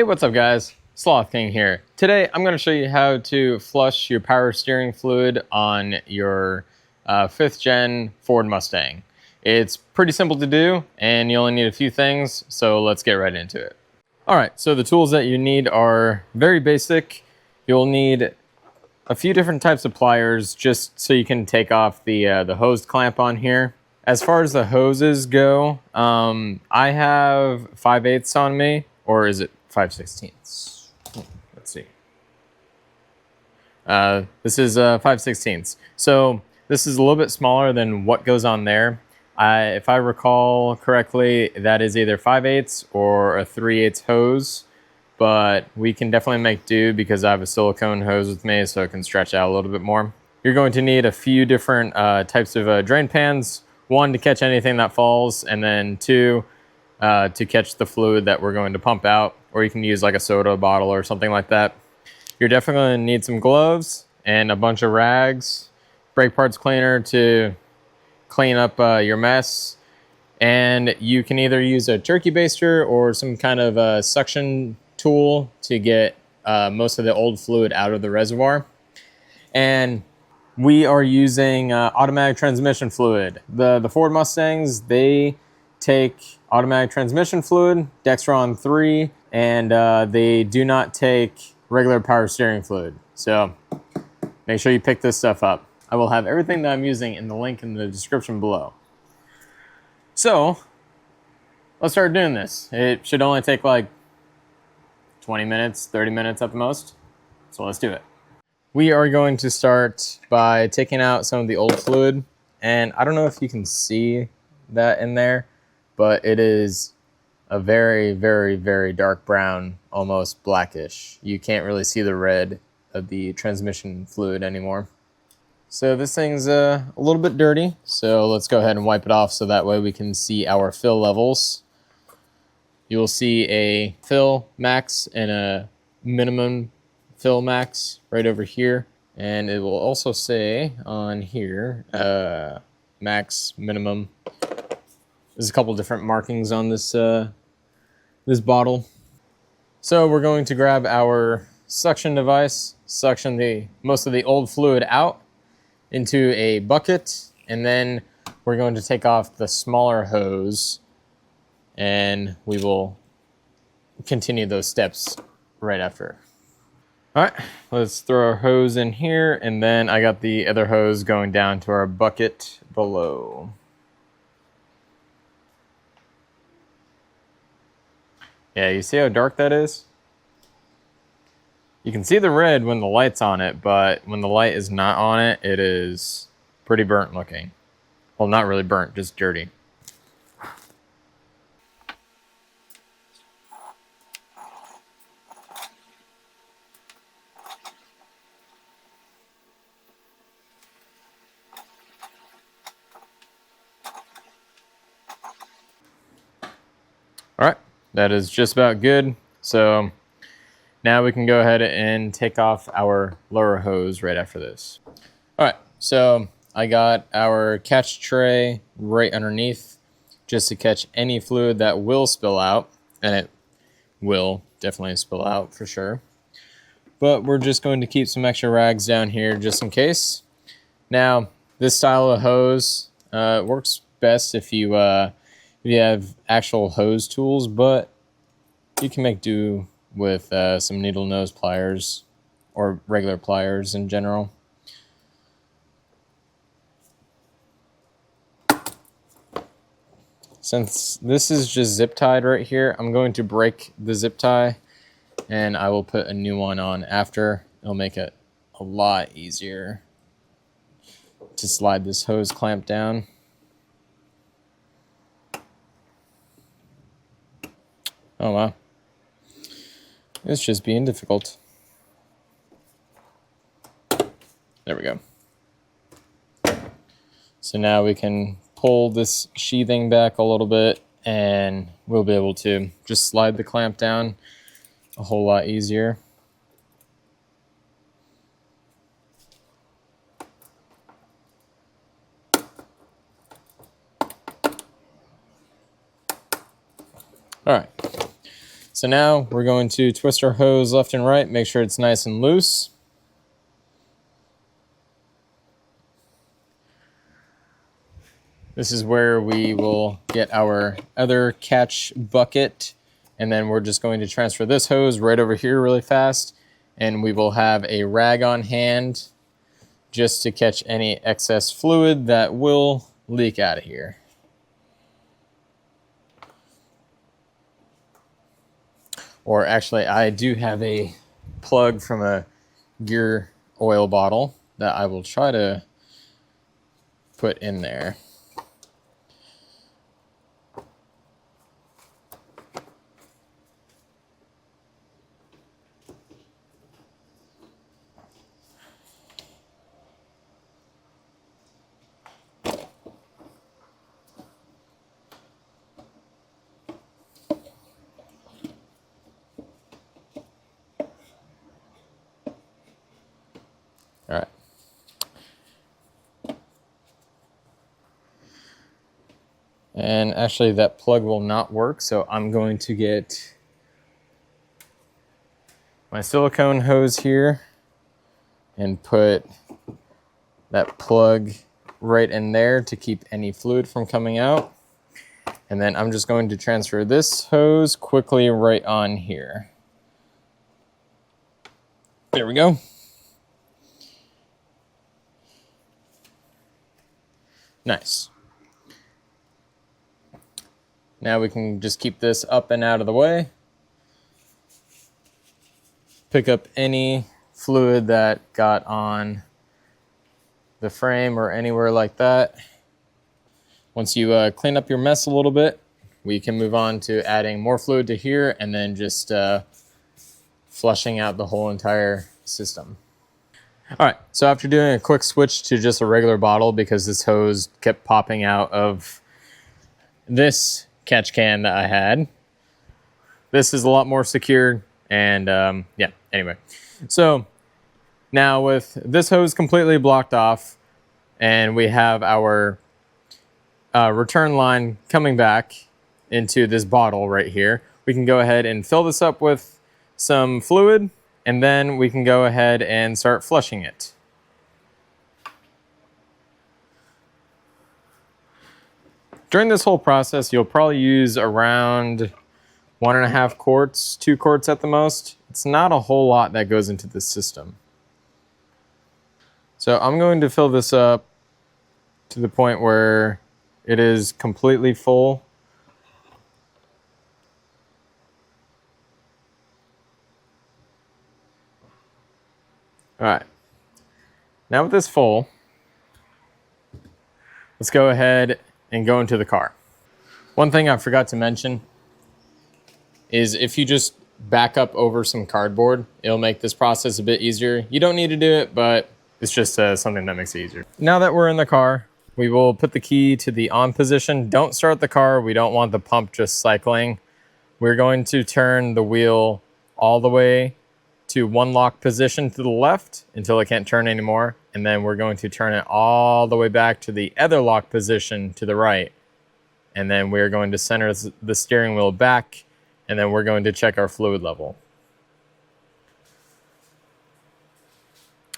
Hey, what's up guys? Sloth King here. Today I'm going to show you how to flush your power steering fluid on your 5th gen Ford Mustang. It's pretty simple to do and you only need a few things, so let's get right into it. Alright, so the tools that you need are very basic. You'll need a few different types of pliers just so you can take off the hose clamp on here. As far as the hoses go, I have 5/8 on me, or is it 5/16? Let's see. This is 5/16. So this is a little bit smaller than what goes on there. If I recall correctly, that is either 5/8 or a 3/8 hose, but we can definitely make do because I have a silicone hose with me, so it can stretch out a little bit more. You're going to need a few different types of drain pans. One, to catch anything that falls, and then two, to catch the fluid that we're going to pump out, or you can use like a soda bottle or something like that. You're definitely going to need some gloves and a bunch of rags, brake parts cleaner to clean up your mess, and you can either use a turkey baster or some kind of suction tool to get most of the old fluid out of the reservoir. And we are using automatic transmission fluid. The Ford Mustangs, they take automatic transmission fluid, Dextron 3, and they do not take regular power steering fluid. So make sure you pick this stuff up. I will have everything that I'm using in the link in the description below. So let's start doing this. It should only take like 20 minutes, 30 minutes at the most. So let's do it. We are going to start by taking out some of the old fluid, and I don't know if you can see that in there, but it is a very, very, very dark brown, almost blackish. You can't really see the red of the transmission fluid anymore. So this thing's a little bit dirty, so let's go ahead and wipe it off so that way we can see our fill levels. You will see a fill max and a minimum fill max right over here, and it will also say on here max, minimum. There's a couple different markings on this this bottle. So we're going to grab our suction device, suction most of the old fluid out into a bucket, and then we're going to take off the smaller hose, and we will continue those steps right after. All right, let's throw our hose in here, and then I got the other hose going down to our bucket below. Yeah, you see how dark that is? You can see the red when the light's on it, but when the light is not on it, it is pretty burnt looking. Well, not really burnt, just dirty. All right, that is just about good. So now we can go ahead and take off our lower hose right after this. All right, so I got our catch tray right underneath just to catch any fluid that will spill out, and it will definitely spill out for sure. But we're just going to keep some extra rags down here just in case. Now, this style of hose works best if you have actual hose tools, but you can make do with some needle nose pliers or regular pliers in general. Since this is just zip tied right here, I'm going to break the zip tie and I will put a new one on after. It'll make it a lot easier to slide this hose clamp down. Oh wow, it's just being difficult. There we go. So now we can pull this sheathing back a little bit and we'll be able to just slide the clamp down a whole lot easier. All right. So now we're going to twist our hose left and right, make sure it's nice and loose. This is where we will get our other catch bucket, and then we're just going to transfer this hose right over here really fast, and we will have a rag on hand just to catch any excess fluid that will leak out of here. Or actually, I do have a plug from a gear oil bottle that I will try to put in there. All right. And actually that plug will not work, so I'm going to get my silicone hose here and put that plug right in there to keep any fluid from coming out. And then I'm just going to transfer this hose quickly right on here. There we go. Nice. Now we can just keep this up and out of the way. Pick up any fluid that got on the frame or anywhere like that. Once you clean up your mess a little bit, we can move on to adding more fluid to here and then just flushing out the whole entire system. All right, so after doing a quick switch to just a regular bottle because this hose kept popping out of this catch can that I had, this is a lot more secure, and yeah, anyway. So now with this hose completely blocked off and we have our return line coming back into this bottle right here, we can go ahead and fill this up with some fluid, and then we can go ahead and start flushing it. During this whole process, you'll probably use around 1.5 quarts, 2 quarts at the most. It's not a whole lot that goes into this system. So I'm going to fill this up to the point where it is completely full. All right, now with this full, let's go ahead and go into the car. One thing I forgot to mention is if you just back up over some cardboard, it'll make this process a bit easier. You don't need to do it, but it's just something that makes it easier. Now that we're in the car, we will put the key to the on position. Don't start the car. We don't want the pump just cycling. We're going to turn the wheel all the way to one lock position to the left until it can't turn anymore. And then we're going to turn it all the way back to the other lock position to the right. And then we're going to center the steering wheel back, and then we're going to check our fluid level.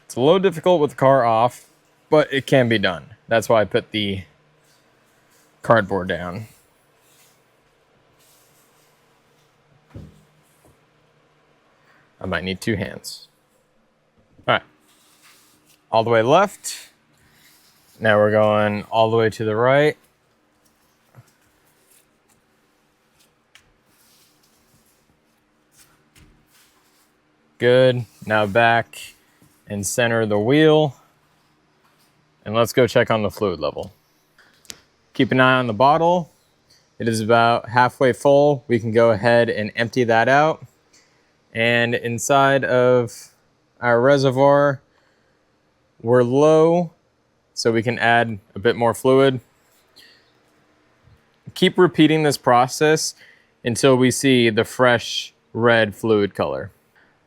It's a little difficult with the car off, but it can be done. That's why I put the cardboard down. I might need 2 hands. All right, all the way left. Now we're going all the way to the right. Good, now back and center the wheel. And let's go check on the fluid level. Keep an eye on the bottle. It is about halfway full. We can go ahead and empty that out. And inside of our reservoir, we're low, so we can add a bit more fluid. Keep repeating this process until we see the fresh red fluid color.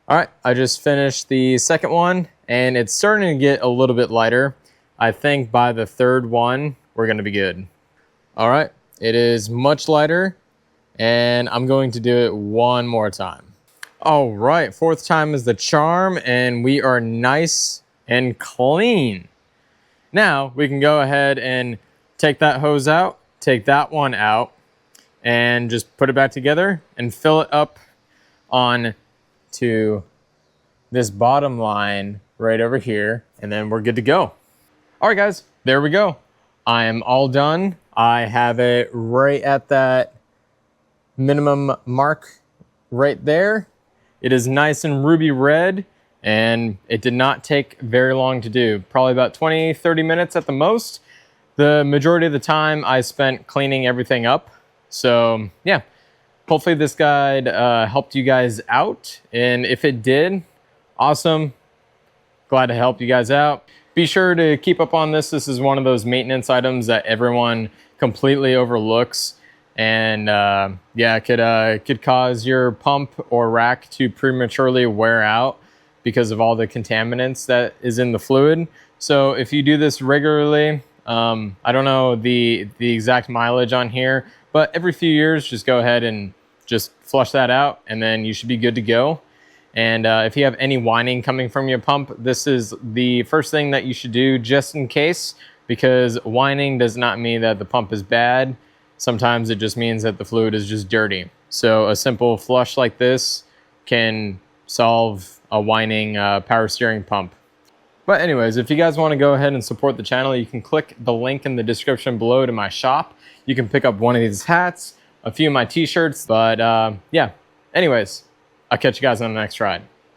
All right, I just finished the second one, and it's starting to get a little bit lighter. I think by the third one, we're gonna be good. All right, it is much lighter, And I'm going to do it one more time. All right, fourth time is the charm, and we are nice and clean. Now we can go ahead and take that hose out, take that one out, and just put it back together and fill it up on to this bottom line right over here, and then we're good to go. All right, guys, there we go. I am all done. I have it right at that minimum mark right there. It is nice and ruby red, and it did not take very long to do. Probably about 20-30 minutes at the most. The majority of the time I spent cleaning everything up. So yeah, hopefully this guide helped you guys out. And if it did, awesome. Glad to help you guys out. Be sure to keep up on this. This is one of those maintenance items that everyone completely overlooks. And yeah, it could cause your pump or rack to prematurely wear out because of all the contaminants that is in the fluid. So if you do this regularly, I don't know the exact mileage on here, but every few years, just go ahead and just flush that out, and then you should be good to go. And if you have any whining coming from your pump, this is the first thing that you should do just in case, because whining does not mean that the pump is bad. Sometimes it just means that the fluid is just dirty. So a simple flush like this can solve a whining power steering pump. But anyways, if you guys want to go ahead and support the channel, you can click the link in the description below to my shop. You can pick up one of these hats, a few of my t-shirts, but yeah. Anyways, I'll catch you guys on the next ride.